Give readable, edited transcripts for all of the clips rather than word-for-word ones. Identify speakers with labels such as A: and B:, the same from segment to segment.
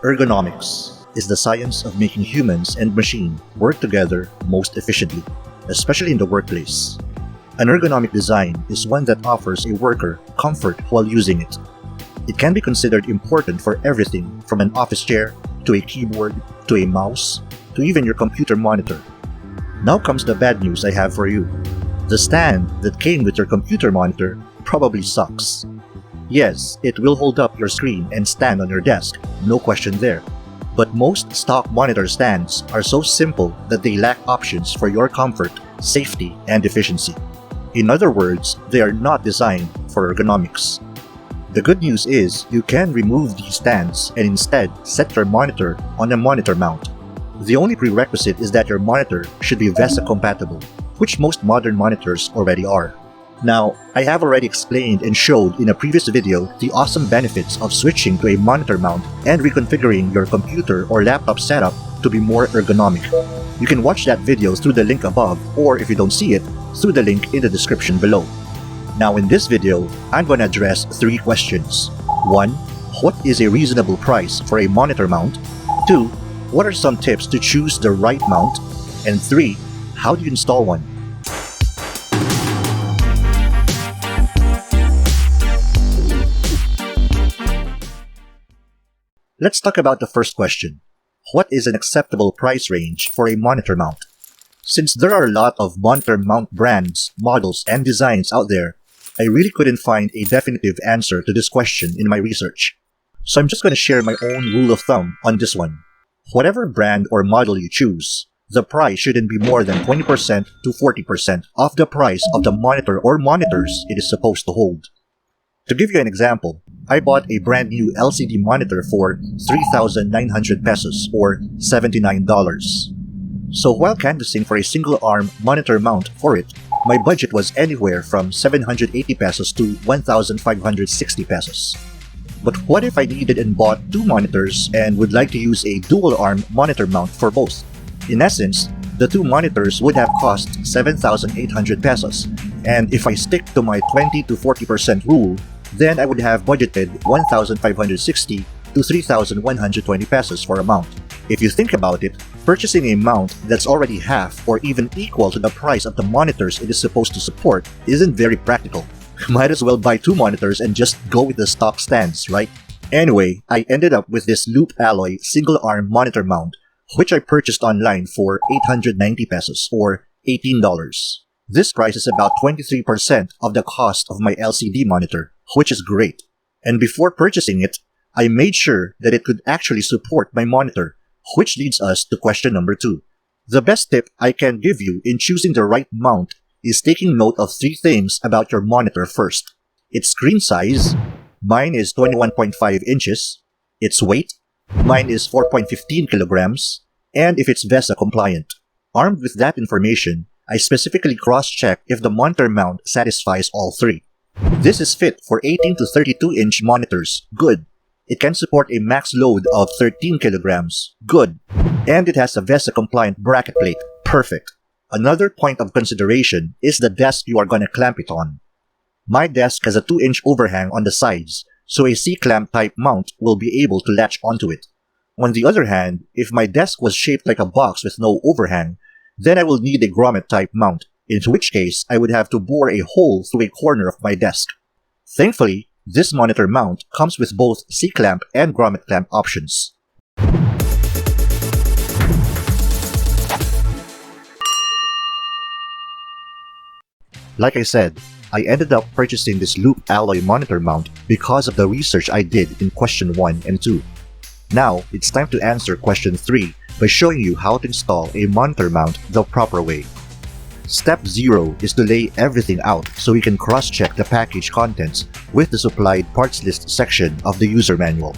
A: Ergonomics is the science of making humans and machine work together most efficiently, especially in the workplace. An ergonomic design is one that offers a worker comfort while using it. It can be considered important for everything from an office chair, to a keyboard, to a mouse, to even your computer monitor. Now comes the bad news I have for you. The stand that came with your computer monitor probably sucks. Yes, it will hold up your screen and stand on your desk, no question there. But most stock monitor stands are so simple that they lack options for your comfort, safety, and efficiency. In other words, they are not designed for ergonomics. The good news is you can remove these stands and instead set your monitor on a monitor mount. The only prerequisite is that your monitor should be VESA compatible, which most modern monitors already are. Now, I have already explained and showed in a previous video the awesome benefits of switching to a monitor mount and reconfiguring your computer or laptop setup to be more ergonomic. You can watch that video through the link above, or if you don't see it, through the link in the description below. Now in this video, I'm going to address 3 questions. 1. What is a reasonable price for a monitor mount? 2. What are some tips to choose the right mount? And 3. How do you install one? Let's talk about the first question. What is an acceptable price range for a monitor mount? Since there are a lot of monitor mount brands, models, and designs out there, I really couldn't find a definitive answer to this question in my research. So I'm just going to share my own rule of thumb on this one. Whatever brand or model you choose, the price shouldn't be more than 20% to 40% of the price of the monitor or monitors it is supposed to hold. To give you an example, I bought a brand new LCD monitor for 3,900 pesos or $79. So while canvassing for a single arm monitor mount for it, my budget was anywhere from 780 pesos to 1,560 pesos. But what if I needed and bought 2 monitors and would like to use a dual arm monitor mount for both? In essence, the 2 monitors would have cost 7,800 pesos, and if I stick to my 20 to 40% rule, then I would have budgeted 1,560 to 3,120 pesos for a mount. If you think about it, purchasing a mount that's already half or even equal to the price of the monitors it is supposed to support isn't very practical. Might as well buy 2 monitors and just go with the stock stands, right? Anyway, I ended up with this loop alloy single arm monitor mount, which I purchased online for 890 pesos or $18. This price is about 23% of the cost of my LCD monitor, which is great. And before purchasing it, I made sure that it could actually support my monitor, which leads us to question number 2. The best tip I can give you in choosing the right mount is taking note of 3 things about your monitor first. Its screen size, mine is 21.5 inches, its weight, mine is 4.15 kilograms, and if it's VESA compliant. Armed with that information, I specifically cross-check if the monitor mount satisfies all 3. This is fit for 18 to 32-inch monitors, good. It can support a max load of 13 kilograms, good. And it has a VESA compliant bracket plate, perfect. Another point of consideration is the desk you are going to clamp it on. My desk has a 2-inch overhang on the sides, so a C-clamp type mount will be able to latch onto it. On the other hand, if my desk was shaped like a box with no overhang, then I will need a grommet type mount, in which case I would have to bore a hole through a corner of my desk. Thankfully, this monitor mount comes with both C-clamp and grommet clamp options. Like I said, I ended up purchasing this loop alloy monitor mount because of the research I did in question 1 and 2. Now, it's time to answer question 3 by showing you how to install a monitor mount the proper way. Step 0 is to lay everything out so we can cross-check the package contents with the supplied parts list section of the user manual.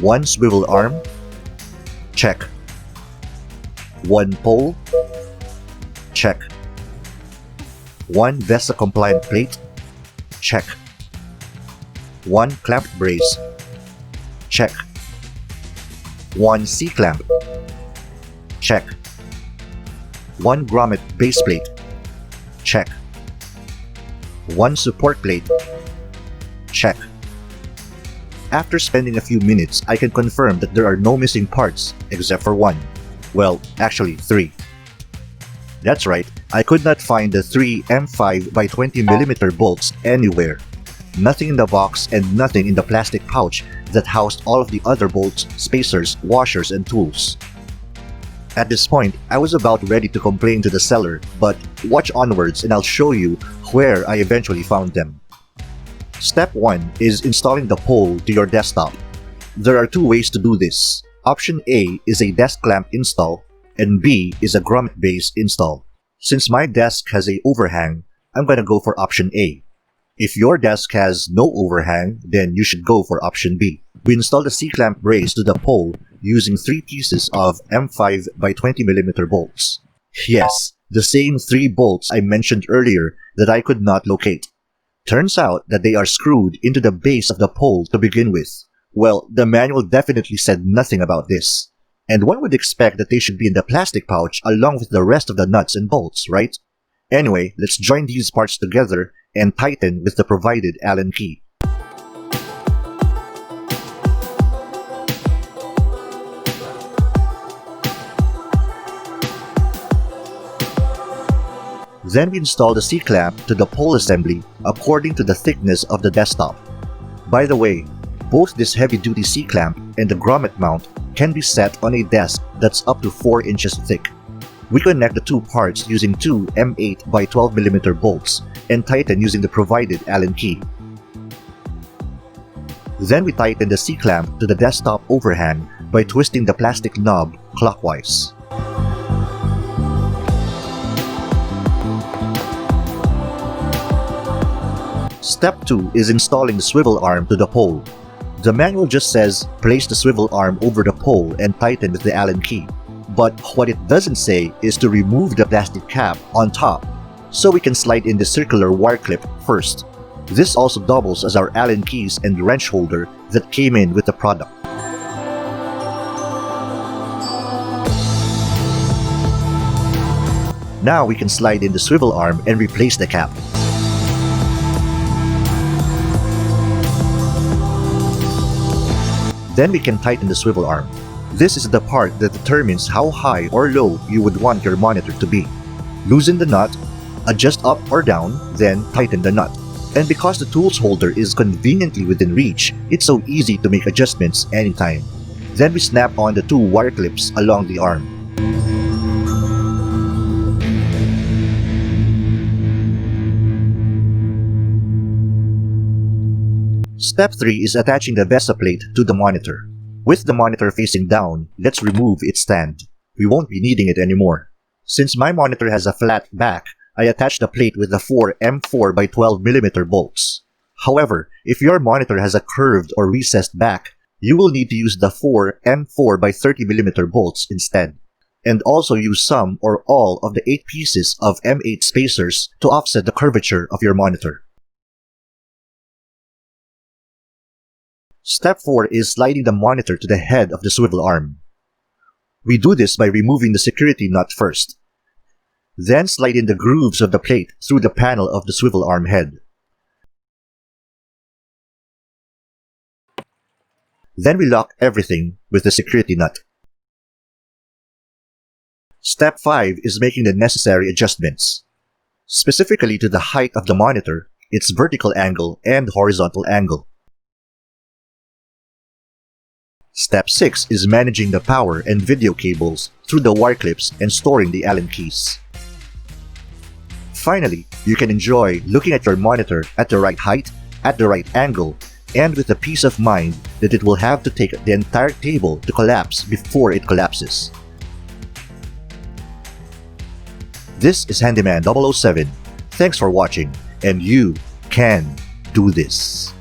A: One swivel arm? Check. One pole? Check. One VESA compliant plate? Check. One clamp brace? Check. One C-clamp? Check. One grommet base plate? Check. One support plate. Check. After spending a few minutes, I can confirm that there are no missing parts except for one. Well, actually 3. That's right, I could not find the 3 M5 by 20mm bolts anywhere. Nothing in the box and nothing in the plastic pouch that housed all of the other bolts, spacers, washers, and tools. At this point, I was about ready to complain to the seller, but watch onwards and I'll show you where I eventually found them. Step 1 is installing the pole to your desktop. There are 2 ways to do this. Option A is a desk clamp install, and B is a grommet base install. Since my desk has a overhang, I'm gonna go for option A. If your desk has no overhang, then you should go for option B. We install the C-clamp brace to the pole using 3 pieces of M5 by 20mm bolts. Yes, the same 3 bolts I mentioned earlier that I could not locate. Turns out that they are screwed into the base of the pole to begin with. Well, the manual definitely said nothing about this. And one would expect that they should be in the plastic pouch along with the rest of the nuts and bolts, right? Anyway, let's join these parts together and tighten with the provided Allen key. Then we install the C-clamp to the pole assembly according to the thickness of the desktop. By the way, both this heavy-duty C-clamp and the grommet mount can be set on a desk that's up to 4 inches thick. We connect the 2 parts using 2 M8 by 12mm bolts and tighten using the provided Allen key. Then we tighten the C-clamp to the desktop overhang by twisting the plastic knob clockwise. Step 2 is installing the swivel arm to the pole. The manual just says place the swivel arm over the pole and tighten with the Allen key. But what it doesn't say is to remove the plastic cap on top, so we can slide in the circular wire clip first. This also doubles as our Allen keys and wrench holder that came in with the product. Now we can slide in the swivel arm and replace the cap. Then we can tighten the swivel arm. This is the part that determines how high or low you would want your monitor to be. Loosen the nut, adjust up or down, then tighten the nut. And because the tools holder is conveniently within reach, it's so easy to make adjustments anytime. Then we snap on the 2 wire clips along the arm. Step 3 is attaching the VESA plate to the monitor. With the monitor facing down, let's remove its stand. We won't be needing it anymore. Since my monitor has a flat back, I attach the plate with the 4 M4 by 12mm bolts. However, if your monitor has a curved or recessed back, you will need to use the 4 M4 by 30mm bolts instead. And also use some or all of the 8 pieces of M8 spacers to offset the curvature of your monitor. Step 4 is sliding the monitor to the head of the swivel arm. We do this by removing the security nut first. Then slide in the grooves of the plate through the panel of the swivel arm head. Then we lock everything with the security nut. Step 5 is making the necessary adjustments. Specifically to the height of the monitor, its vertical angle and horizontal angle. Step 6 is managing the power and video cables through the wire clips and storing the Allen keys. Finally, you can enjoy looking at your monitor at the right height, at the right angle, and with the peace of mind that it will have to take the entire table to collapse before it collapses. This is HanDIYman 007. Thanks for watching, and you can do this.